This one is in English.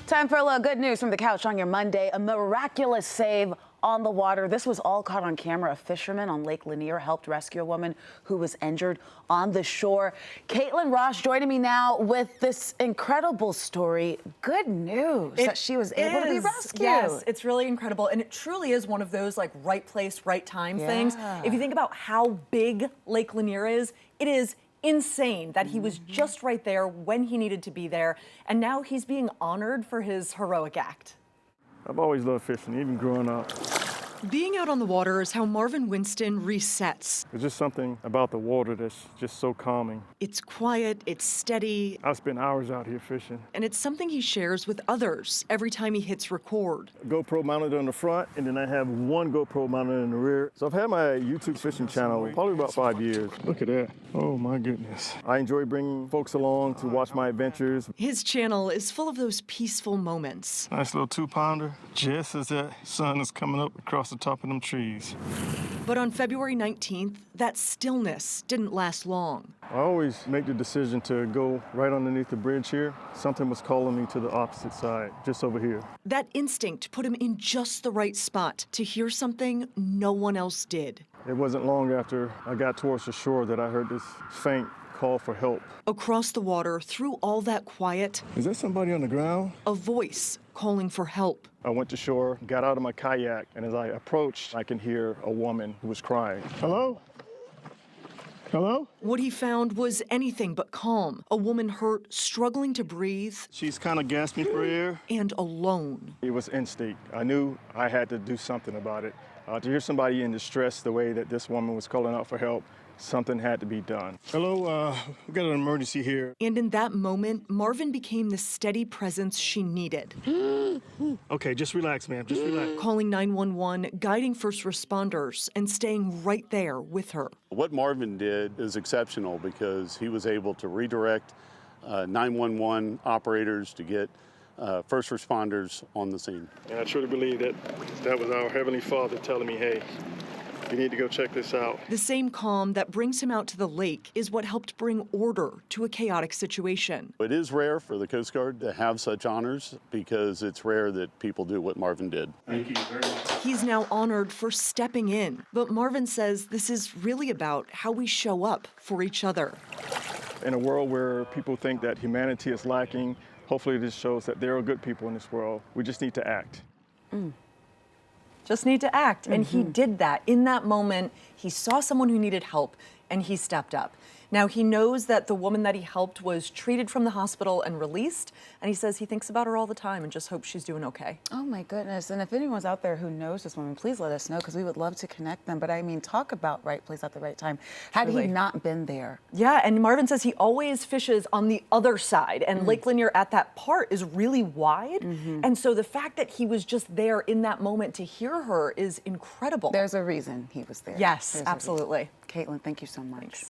Time for a little good news from the couch on your Monday. A miraculous save on the water. This was all caught on camera. A fisherman on Lake Lanier helped rescue a woman who was injured on the shore. Caitlin Ross joining me now with this incredible story. Good news that she was able to be rescued. Yes, it's really incredible. And it truly is one of those like right place, right time things. If you think about how big Lake Lanier is, it is insane that he was just right there when he needed to be there, and now he's being honored for his heroic act. I've always loved fishing, even growing up. Being out on the water is how Marvin Winston resets. There's just something about the water that's just so calming. It's quiet, it's steady. I've spent hours out here fishing. And it's something he shares with others every time he hits record. GoPro mounted on the front, and then I have one GoPro mounted in the rear. So I've had my YouTube fishing channel probably about 5 years. Look at that. Oh my goodness. I enjoy bringing folks along to watch my adventures. His channel is full of those peaceful moments. Nice little 2-pounder, just as that sun is coming up across the top of them trees. But on February 19th, that stillness didn't last long. I always make the decision to go right underneath the bridge here. Something was calling me to the opposite side, just over here. That instinct put him in just the right spot to hear something no one else did. It wasn't long after I got towards the shore that I heard this faint call for help. Across the water, through all that quiet, Is that somebody on the ground? a voice calling for help. I went to shore, got out of my kayak, and as I approached, I can hear a woman who was crying. Hello? Hello? What he found was anything but calm. A woman hurt, struggling to breathe, She's kind of gasping for air. and alone. It was instinct. I knew I had to do something about it. To hear somebody in distress the way that this woman was calling out for help, something had to be done. Hello, we got an emergency here. And in that moment, Marvin became the steady presence she needed. Okay, just relax, ma'am, just relax. Calling 911, guiding first responders, and staying right there with her. What Marvin did is exceptional because he was able to redirect 911 operators to get first responders on the scene. And I truly believe that that was our Heavenly Father telling me, hey, you need to go check this out. The same calm that brings him out to the lake is what helped bring order to a chaotic situation. It is rare for the Coast Guard to have such honors because it's rare that people do what Marvin did. Thank you very much. He's now honored for stepping in, but Marvin says this is really about how we show up for each other. In a world where people think that humanity is lacking, hopefully this shows that there are good people in this world. We just need to act. Just need to act. And he did that. In that moment, he saw someone who needed help and he stepped up. Now, he knows that the woman that he helped was treated from the hospital and released, and he says he thinks about her all the time and just hopes she's doing okay. Oh my goodness. And if anyone's out there who knows this woman, please let us know because we would love to connect them. But I mean, talk about right place at the right time. Had he not been there? Yeah, and Marvin says he always fishes on the other side, and Lake Lanier at that part is really wide. And so the fact that he was just there in that moment to hear her is incredible. There's a reason he was there. Yes, There's a reason. absolutely. Caitlin, thank you so much. Thanks.